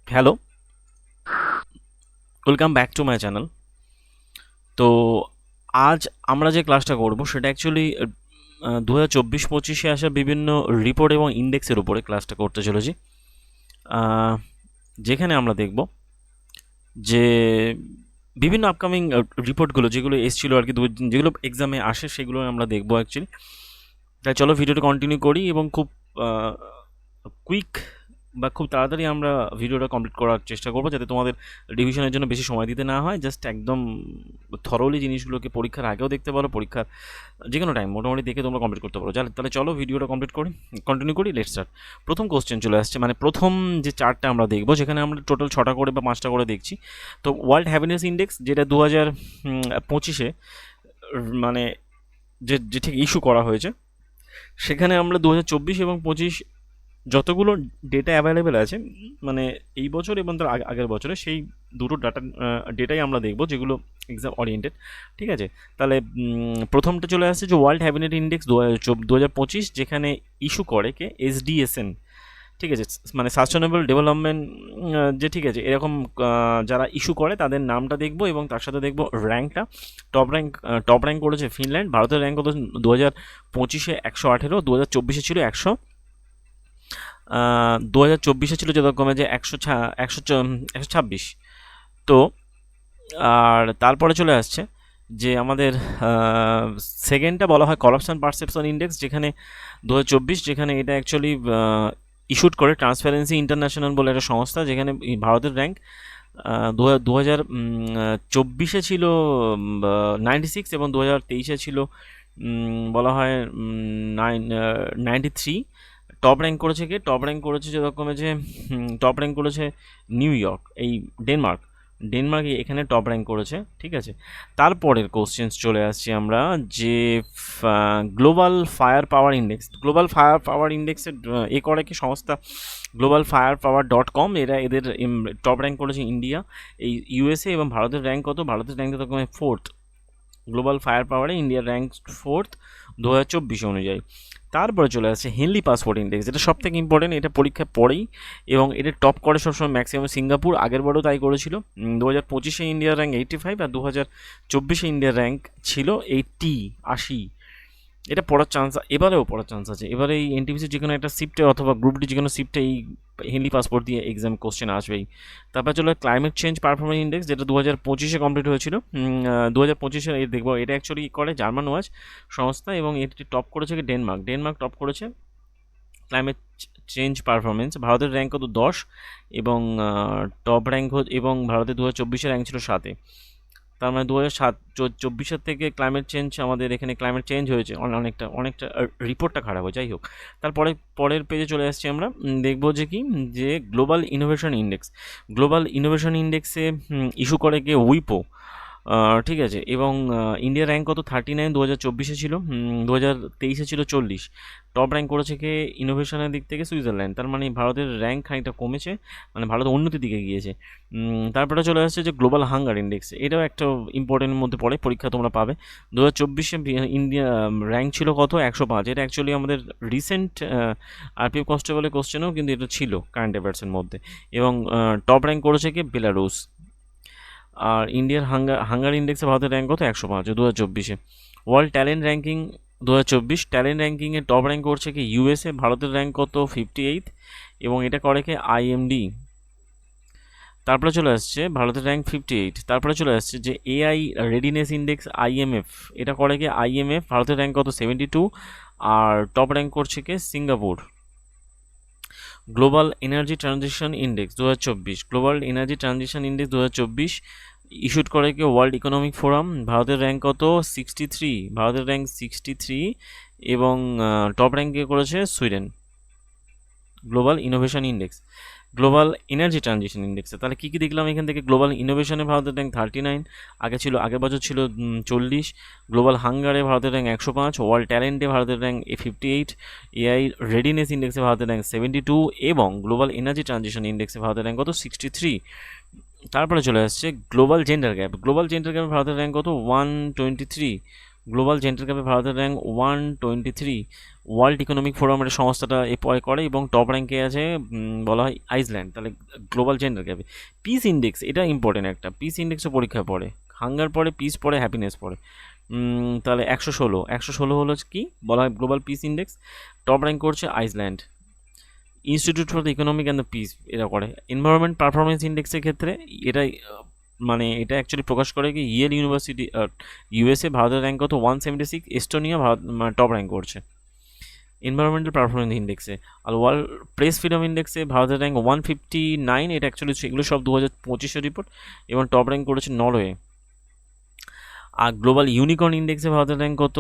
Hello, welcome back to my channel. তো আজ আমরা যে ক্লাসটা করব সেটা অ্যাকচুয়ালি 2024-25 আসা বিভিন্ন রিপোর্ট এবং ইন্ডেক্সের উপরে ক্লাসটা করতে চলেছি। আহ, যেখানে আমরা দেখব যে বিভিন্ন আপকামিং রিপোর্টগুলো যেগুলো এসেছিলো আর কি, যেগুলো এক্সামে আসে সেগুলো আমরা দেখবো অ্যাকচুয়ালি। তাই চলো ভিডিওটা কন্টিনিউ করি এবং খুব কুইক বা খুব তাড়াতাড়ি আমরা ভিডিওটা কমপ্লিট করার চেষ্টা করবো, যাতে তোমাদের রিভিশনের জন্য বেশি সময় দিতে না হয়। জাস্ট একদম থরোলি জিনিসগুলোকে পরীক্ষার আগেও দেখতে পারো, পরীক্ষার যে কোনো টাইম মোটামুটি দেখে তোমরা কমপ্লিট করতে পারো। তাহলে চলো ভিডিওটা কন্টিনিউ করি। Let's start. প্রথম কোশ্চেন চলে আসছে, মানে প্রথম যে চার্টটা আমরা দেখবো, যেখানে আমরা টোটাল 6টা করে বা 5টা করে দেখছি। তো ওয়ার্ল্ড হ্যাপিনেস ইন্ডেক্স, যেটা 2025-এ মানে যে ঠিক ইস্যু করা হয়েছে, সেখানে আমরা 2024 এবং 25 যতগুলো ডেটা অ্যাভেলেবেল আছে, মানে এই বছর এবং তার আগের বছরে, সেই দুটো ডেটাই আমরা দেখব যেগুলো এক্সাম ওরিয়েন্টেড। ঠিক আছে, তাহলে প্রথমটা চলে আসছে যে ওয়ার্ল্ড হ্যাবিনেট ইন্ডেক্স 2025, যেখানে ইস্যু করে কে SDSN। ঠিক আছে, মানে সাস্টেনেবল ডেভেলপমেন্ট, যে ঠিক আছে এরকম যারা ইস্যু করে তাদের নামটা দেখবো এবং তার সাথে দেখবো র্যাঙ্কটা। টপ র্যাঙ্ক করেছে ফিনল্যান্ড। ভারতের র্যাঙ্ক কত? 2025-এ 118, 2024-এ ছিল 2024-এ ছিল যথাক্রমে যে 126। তো আর তারপরে চলে আসছে যে আমাদের সেকেন্ডটা বলা হয় করাপশন পারসেপশন ইন্ডেক্স, যেখানে 2024, যেখানে এটা অ্যাকচুয়ালি ইস্যুড করে ট্রান্সপারেন্সি ইন্টারন্যাশনাল বলে একটা সংস্থা, যেখানে ভারতের র্যাঙ্ক 2024-এ ছিল 96 এবং 2023-এ ছিল বলা হয় 93। টপ র্যাঙ্ক করেছে যেরকমে যে টপ র্যাঙ্ক করেছে নিউ ইয়র্ক, এই ডেনমার্ক এখানে টপ র্যাঙ্ক করেছে। ঠিক আছে, তারপরের কোশ্চেন্স চলে আসছি আমরা যে গ্লোবাল ফায়ার পাওয়ার ইন্ডেক্সের এ করে কি সংস্থা global-firepower.com, এদের টপ র্যাঙ্ক করেছে ইন্ডিয়া, এই USA এবং ভারতের র্যাঙ্ক কত? ভারতের র্যাঙ্ক তো 4th। গ্লোবাল ফায়ার পাওয়ারে ইন্ডিয়ার র্যাঙ্ক 4th 2024 অনুযায়ী। তারপরে চলে আসছে হেনলি পাসপোর্ট ইন্ডেক্স, যেটা সব থেকে ইম্পর্টেন্ট, এটা পরীক্ষায় পড়েই এবং এটা টপ করে সবসময় ম্যাক্সিমাম সিঙ্গাপুর, আগের বারও তাই করেছিল। 2025-এ ইন্ডিয়ার র্যাঙ্ক 85 আর 2024-এ ইন্ডিয়ার র্যাঙ্ক ছিল 80। এটা এবারেও পড়ার চান্স আছে। এবারে এই এনটিপিসির যে কোনো একটা শিফটে অথবা গ্রুপ ডি যে কোনো শিফটে এই হেনলি পাসপোর্ট দিয়ে এক্সাম কোশ্চেন আসবেই। তারপর চলো ক্লাইমেট চেঞ্জ পারফরমেন্স ইন্ডেক্স, যেটা 2025-এ কমপ্লিট হয়েছিল। 2025-এর দেখবো, এটা অ্যাকচুয়ালি করে জার্মান ওয়াচ সংস্থা এবং এটি টপ করেছে ডেনমার্ক টপ করেছে ক্লাইমেট চেঞ্জ পারফরমেন্স। ভারতের র্যাঙ্ক কত? 10 এবং টপ র্যাঙ্ক এবং ভারতের 2024-এর র্যাঙ্ক ছিল 7-এ। তার মানে 2024 থেকে ক্লাইমেট চেঞ্জ, আমাদের এখানে ক্লাইমেট চেঞ্জ হয়েছে অনেকটা রিপোর্টটা খারাপ হয়। যাই হোক, তারপরে পরের পেজে চলে আসছি আমরা, দেখবো যে কি যে গ্লোবাল ইনোভেশন ইন্ডেক্সে ইস্যু করে কে উইপো। ঠিক আছে, এবং ইন্ডিয়ার র্যাঙ্ক কত? 39 2024-এ ছিল, 2023-এ ছিল 40। টপ র্যাঙ্ক করেছে কে ইনোভেশনের দিক থেকে সুইজারল্যান্ড। তার মানে ভারতের র্যাঙ্ক খানিকটা কমেছে, মানে ভারত উন্নতির দিকে গিয়েছে। তারপরে চলে আসছে যে গ্লোবাল হাঙ্গার ইন্ডেক্স, এটাও একটা ইম্পর্টেন্টের মধ্যে পড়ে, পরীক্ষা তোমরা পাবে। 2024-এ ইন্ডিয়া র্যাঙ্ক ছিল কত? 105। এটা অ্যাকচুয়ালি আমাদের রিসেন্ট আরপিএফ কনস্টেবলের কোশ্চেনও কিন্তু এটা ছিল কারেন্ট অ্যাফেয়ার্সের মধ্যে। এবং টপ র্যাঙ্ক করেছে কি বেলারুস। আর ইন্ডিয়ার হাঙ্গার ইন্ডেক্সে ভারতের র্যাঙ্ক কত? 105 2024-এ। ওয়ার্ল্ড ট্যালেন্ট র্যাঙ্কিং 2024, ট্যালেন্ট র্যাঙ্কিংয়ে টপ র্যাঙ্ক করছে কি USA। ভারতের র্যাঙ্ক কত? 58 এবং এটা করে কি IMD। তারপরে চলে আসছে ভারতের র্যাঙ্ক 58। তারপরে চলে আসছে যে AI রেডিনেস ইন্ডেক্স IMF, এটা করে কি IMF। ভারতের র্যাঙ্ক কত? 72 আর টপ র্যাঙ্ক করছে কি Singapore. Global energy transition index 2024, global energy transition index 2024 issued করে কি ওয়ার্ল্ড ইকোনমিক ফোরাম। ভারতের র্যাঙ্ক কত? 63, ভারতের র্যাঙ্ক 63 এবং টপ র্যাঙ্কে করেছে Sweden. Global innovation index, global energy transition ইন্ডেক্সে তাহলে কী কী দেখলাম এখান থেকে? গ্লোবাল ইনোভেশনে ভারতের র্যাঙ্ক 39, আগের বছর ছিল 40। গ্লোবাল হাঙ্গারে ভারতের র্যাঙ্ক 105, ওয়ার্ল্ড ট্যালেন্টে ভারতের র্যাঙ্ক 58, AI রেডিনেস ইন্ডেক্সে ভারতের র্যাঙ্ক 72 এবং গ্লোবাল এনার্জি ট্রানজিশন ইন্ডেক্সে ভারতের র্যাঙ্ক কত? 63। তারপরে চলে আসছে গ্লোবাল জেন্ডার গ্যাপে ভারতের র্যাঙ্ক কত? 123। গ্লোবাল জেন্ডার গ্যাপে ভারতের র্যাঙ্ক 123, ওয়ার্ল্ড ইকোনমিক ফোরাম এটা সংস্থাটা এ পরে করে, এবং টপ র্যাঙ্কে আছে বলা হয় আইসল্যান্ড। তাহলে গ্লোবাল জেন্ডার গ্যাপে পিস ইন্ডেক্স, এটা ইম্পর্টেন্ট একটা, পিস ইন্ডেক্সও পরীক্ষায় পড়ে, হাঙ্গার পড়ে, পিস পড়ে, হ্যাপিনেস পড়ে। তাহলে 116 হলো কি বলা হয় global peace index, top rank করছে Iceland. Institute for the economic and the peace এরা করে। এনভায়রনমেন্ট পারফরমেন্স ইন্ডেক্সের ক্ষেত্রে এটাই মানে এটা অ্যাকচুয়ালি প্রকাশ করে কি ইয়েল ইউনিভার্সিটি ইউএসএ, ভারতের র্যাঙ্ক কত 176, এস্টোনিয়া ভারত টপ র্যাঙ্ক করছে এনভায়রনমেন্টাল পারফরমেন্স ইন্ডেক্সে। আর ওয়ার্ল্ড প্রেস ফ্রিডম ইন্ডেক্সে ভারতের র্যাঙ্ক 159, এটা অ্যাকচুয়ালি এগুলো সব 2025 রিপোর্ট, এবং টপ র্যাঙ্ক করেছে নরওয়ে। আর গ্লোবাল ইউনিকর্ন ইন্ডেক্সে ভারতের র্যাঙ্ক কত,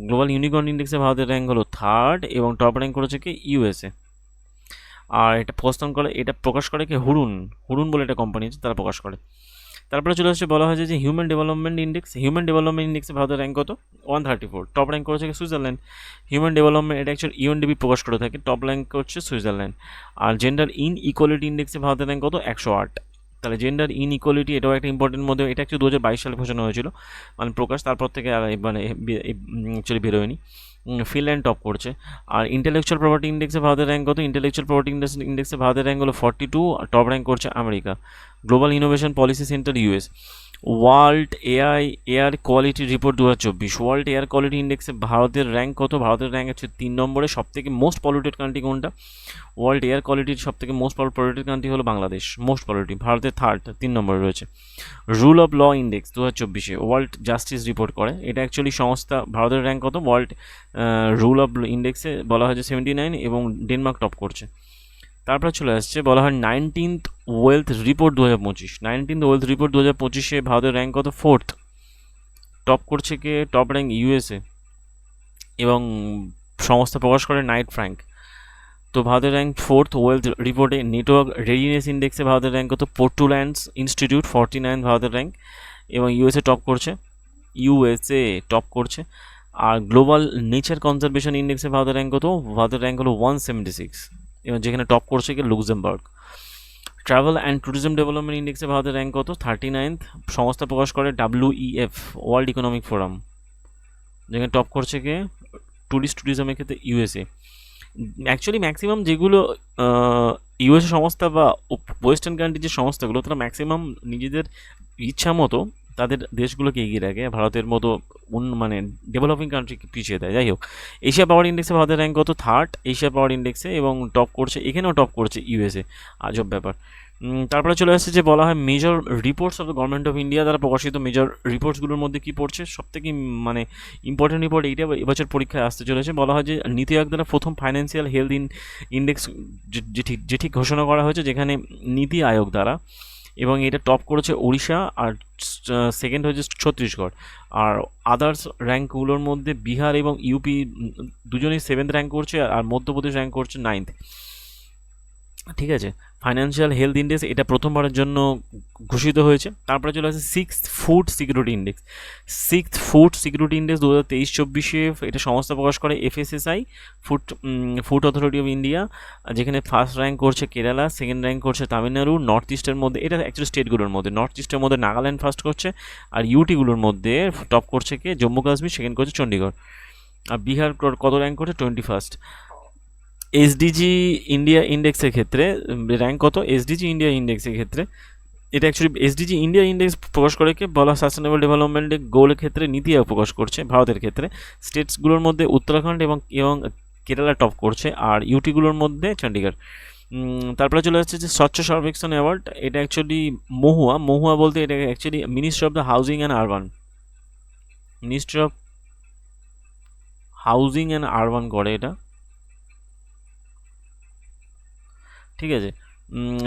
গ্লোবাল ইউনিকর্ন ইন্ডেক্সে ভারতের র্যাঙ্ক হলো 3rd, এবং টপ র্যাঙ্ক করেছে কি ইউএসএ। আর এটা এটা প্রকাশ করে কি হুরুন, হুরুন বলে একটা কোম্পানি আছে, তারা প্রকাশ করে। তারপরে চলে আসছে বলা হয়েছে যে হিউম্যান ডেভেলপমেন্ট ইন্ডেক্সে ভারতের র্যাঙ্ক কত 134, টপ র্যাঙ্ক করেছে সুইজারল্যান্ড। হিউম্যান ডেভেলপমেন্ট এটা অ্যাকচুয়ালি ইউএনডিপি প্রকাশ করে থাকে, টপ র্যাঙ্ক করছে সুইজারল্যান্ড। আর জেন্ডার ইন ইকুয়ালিটি ইন্ডেক্সে ভারতের র্যাঙ্ক কত 108। তাহলে জেন্ডার ইন ইকুয়ালিটি এটাও একটা ইম্পর্টেন্ট মধ্যে, এটা অ্যাকচুয়ালি 2022 সালে ঘোষণা হয়েছিল মানে প্রকাশ, তারপর থেকে আর মানে অ্যাকচুয়ালি বেরোয়নি। ফিনল্যান্ড টপ করছে। আর ইন্টেলেকচুয়াল প্রপার্টি ইন্ডেক্সে ভারতের র্যাঙ্ক কত, ইন্টেলেকচুয়াল প্রপার্টি ইন্ডেক্সে ভারতের র্যাঙ্ক হলো 42, টপ র্যাঙ্ক করছে America. Global innovation policy centre US. World air quality report 2024, world air quality ইন্ডেক্সে ভারতের র্যাঙ্ক কত, ভারতের র্যাঙ্ক হচ্ছে 3 নম্বরে। সবথেকে মোস্ট পলিউটেড কান্ট্রি কোনটা, ওয়ার্ল্ড এয়ার কোয়ালিটির সবথেকে মোস্ট পলিউটেড কান্ট্রি হলো বাংলাদেশ, মোস্ট পলিউটেড, ভারতের 3 নম্বরে রয়েছে। Rule of law index 2024 world justice report করে, এটা অ্যাকচুয়ালি সংস্থা, ভারতের র্যাঙ্ক কত ওয়ার্ল্ড রুল অফ ইন্ডেক্সে বলা হয়েছে 79, এবং ডেনমার্ক টপ করছে। তারপরে চলে আসছে বলা হয় 19th wealth report 2025, 19th wealth report 2025 ভারতের র্যাঙ্ক কত 4th, টপ করছে কে, টপ র্যাঙ্ক ইউএসএ, এবং সংস্থা প্রকাশ করে নাইট ফ্র্যাঙ্ক। তো ভারতের র্যাঙ্ক 4th ওয়েলথ রিপোর্টে। নেটওয়ার্ক রেডিনেস ইন্ডেক্সে ভারতের র্যাঙ্ক কত, পোর্টল্যান্ডস ইনস্টিটিউট 49 ভারতের র্যাঙ্ক, এবং ইউএসএ টপ করছে। আর গ্লোবাল নেচার কনজারভেশন ইন্ডেক্সে ভারতের র্যাঙ্ক কত, ভারতের র্যাঙ্ক হলো 176, এবং যেখানে টপ করছে কি Luxembourg. Travel and tourism development ইন্ডেক্সে ভারতের র্যাঙ্ক কত, 39th, সংস্থা প্রকাশ করে WEF, ওয়ার্ল্ড ইকোনমিক ফোরাম, যেখানে টপ করছে কে ট্যুরিজমের ক্ষেত্রে ইউএসএ। অ্যাকচুয়ালি ম্যাক্সিমাম যেগুলো ইউএসএ সংস্থা বা ওয়েস্টার্ন কান্ট্রির যে সংস্থাগুলো, তারা ম্যাক্সিমাম নিজেদের ইচ্ছা মতো তাদের দেশগুলোকে এগিয়ে রাখে, ভারতের মতো মানে ডেভেলপিং কান্ট্রিকে পিছিয়ে দেয়। যাই হোক, এশিয়া পাওয়ার ইন্ডেক্সে ভারতের র্যাঙ্ক কত, 3rd এশিয়া পাওয়ার ইন্ডেক্সে, এবং টপ করছে, এখানেও টপ করছে ইউএসএ, আজব ব্যাপার। তারপরে চলে আসছে যে বলা হয় major reports of the government of India দ্বারা প্রকাশিত মেজর রিপোর্টসগুলোর মধ্যে কী পড়ছে, সবথেকে মানে ইম্পর্টেন্ট রিপোর্ট এইটা এবছর পরীক্ষায় আসতে চলেছে। বলা হয় যে নীতি আয়োগ দ্বারা প্রথম ফাইন্যান্সিয়াল হেলথ ইন্ডেক্স যে ঠিক ঘোষণা করা হয়েছে, যেখানে নীতি আয়োগ দ্বারা, এবং এটা টপ করেছে উড়িষ্যা, আর সেকেন্ড হয়েছে ছত্তিশগড়। আর আদার্স র্যাঙ্কগুলোর মধ্যে বিহার এবং ইউপি দুজনেই 7th র্যাঙ্ক করছে, আর মধ্যপ্রদেশ র্যাঙ্ক করছে 9th। ঠিক আছে, ফাইন্যান্সিয়াল হেলথ ইন্ডেক্স এটা প্রথমবারের জন্য ঘোষিত হয়েছে। তারপরে চলে আসে 6th food security index. 6th food security index 2023-24 এটা সংস্থা প্রকাশ করে FSSI, food authority of India, যেখানে ফার্স্ট র্যাঙ্ক করছে কেরালা, সেকেন্ড র্যাঙ্ক করছে তামিলনাড়ু। নর্থ ইস্টের মধ্যে, এটা অ্যাকচুয়ালি স্টেটগুলোর মধ্যে, নর্থ ইস্টের মধ্যে নাগাল্যান্ড ফার্স্ট করছে, আর ইউটিগুলোর মধ্যে টপ করছে কে জম্মু কাশ্মীর, সেকেন্ড করছে চণ্ডীগড়। আর বিহার কত র্যাঙ্ক করছে 21st। এসডিজি ইন্ডিয়া ইন্ডেক্সের ক্ষেত্রে র্যাঙ্ক কত, এসডিজি ইন্ডিয়া ইন্ডেক্সের ক্ষেত্রে এটা অ্যাকচুয়ালি এসডিজি ইন্ডিয়া ইন্ডেক্স প্রকাশ করে কে বলা সাস্টেনেবল ডেভেলপমেন্টের গোলের ক্ষেত্রে নীতি আয়োগ প্রকাশ করছে ভারতের ক্ষেত্রে। স্টেটসগুলোর মধ্যে উত্তরাখণ্ড এবং কেরালা টপ করছে, আর ইউটিগুলোর মধ্যে চণ্ডীগড়। তারপরে চলে আসছে যে স্বচ্ছ সর্বেক্ষণ অ্যাওয়ার্ড, এটা অ্যাকচুয়ালি মহুয়া বলতে এটা actually ministry of the housing and urban, ministry of housing and urban করে এটা। ঠিক আছে,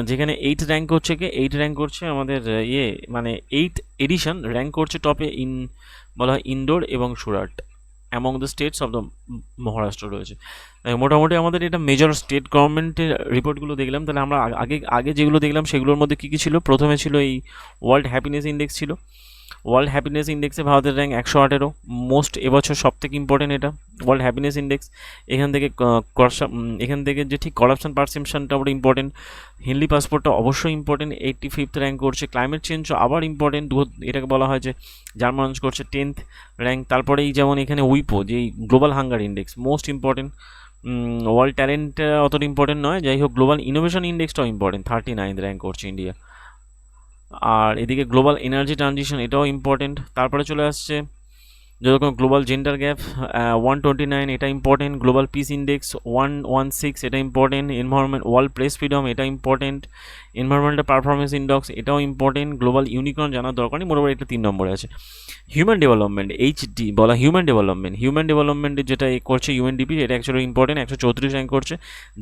যেখানে 8 র্যাঙ্ক করছে আমাদের মানে 8th এডিশন র্যাঙ্ক করছে টপে বলা হয় ইন্দোর এবং Surat, among the states of the Maharashtra রয়েছে। মোটামুটি আমাদের এটা মেজর স্টেট গভর্নমেন্টের রিপোর্টগুলো দেখলাম। তাহলে আমরা আগে যেগুলো দেখলাম সেগুলোর মধ্যে কী কী ছিল, প্রথমে ছিল এই ওয়ার্ল্ড হ্যাপিনেস ইন্ডেক্স ছিল, ওয়ার্ল্ড হ্যাপিনেস ইন্ডেক্সে ভারতের র্যাঙ্ক 118, মোস্ট এবছর সব থেকে ইম্পর্টেন্ট এটা ওয়ার্ল্ড হ্যাপিনেস ইন্ডেক্স। এখান থেকে যে ঠিক করাপশন পারসেপশনটা ওটা ইম্পর্টেন্ট। হিন্দি পাসপোর্টটা অবশ্যই ইম্পর্টেন্ট, 85th র্যাঙ্ক করছে। ক্লাইমেট চেঞ্জও আবার ইম্পর্টেন্ট, এটাকে বলা হয় যে জার্মানস করছে 10th র্যাঙ্ক। তারপরে এই যেমন এখানে উইপো যেই global hunger index most important. World talent অতটা ইম্পর্টেন্ট নয়, যাই হোক গ্লোবাল ইনোভেশন ইন্ডেক্সটাও ইম্পর্টেন্ট, 39th র্যাঙ্ক করছে ইন্ডিয়া। আর এদিকে গ্লোবাল এনার্জি ট্রানজিশন এটাও ইম্পর্টেন্ট। তারপরে চলে আসছে যেরকম গ্লোবাল জেন্ডার গ্যাপ 129, এটা ইম্পর্টেন্ট। গ্লোবাল পিস ইন্ডেক্স 116, এটা important. Environment world press freedom এটা ইম্পর্টেন্ট। এনভায়রনমেন্টাল পারফরমেন্স ইন্ডেক্স এটাও ইম্পর্টেন্ট। গ্লোবাল ইউনিকর্ন জানার দরকার নেই, মোটামুটি এটা 3 নম্বরে আছে। হিউম্যান ডেভেলপমেন্ট এইচডি বলা, হিউম্যান ডেভেলপমেন্টের যেটা করছে ইউএনডিপি, এটা অ্যাকচুয়ালি ইম্পর্টেন্ট, 134 র্যাঙ্ক করছে।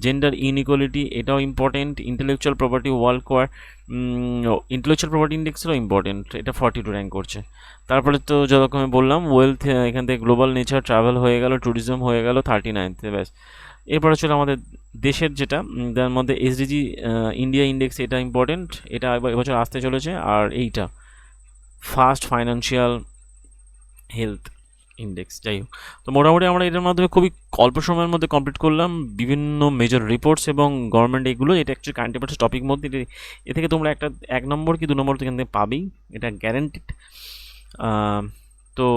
জেন্ডার ইনইকুয়ালিটি এটাও ইম্পর্টেন্ট। ইন্টেলেকচুয়াল প্রপার্টি ওয়ার্ল্ড কোয়ার ইন্টেলেকচুয়াল প্রপার্টি ইন্ডেক্সটাও ইম্পর্টেন্ট, এটা 42 র্যাঙ্ক করছে। তারপরে তো যেরকম আমি বললাম ওয়েলথ, এখান থেকে গ্লোবাল নেচার ট্রাভেল হয়ে গেল, ট্যুরিজম হয়ে গেল 39th, ব্যাস। এরপরে ছিল আমাদের দেশের যেটা, তার মধ্যে এসডিজি ইন্ডিয়া ইন্ডেক্স, এটা ইম্পর্টেন্ট, এটা এবছর আসতে চলেছে। আর এইটা ফার্স্ট ফাইন্যান্সিয়াল হেলথ ইন্ডেক্স। যাই হোক, তো মোটামুটি আমরা এটার মাধ্যমে খুবই অল্প সময়ের মধ্যে কমপ্লিট করলাম বিভিন্ন মেজর রিপোর্টস এবং গভর্নমেন্ট এগুলো। এটা অ্যাকচুয়ালি কারেন্ট অ্যাফেয়ার্স টপিক মধ্যে, এ থেকে তোমরা একটা 1 নম্বর কি 2 নম্বর এখান থেকে পাবেই, এটা গ্যারেন্টিড। তো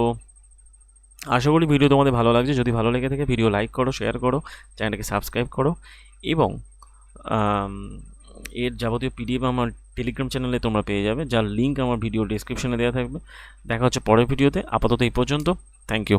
আশা করি ভিডিও তোমাদের ভালো লাগছে। যদি ভালো লেগে থাকে ভিডিও লাইক করো, শেয়ার করো, চ্যানেলটাকে সাবস্ক্রাইব করো, এবং এর যাবতীয় পিডিএফ আমার টেলিগ্রাম চ্যানেলে তোমরা পেয়ে যাবে, যার লিঙ্ক আমার ভিডিও ডিসক্রিপশনে দেওয়া থাকবে। দেখা হচ্ছে পরের ভিডিওতে, আপাতত এই পর্যন্ত। Thank you.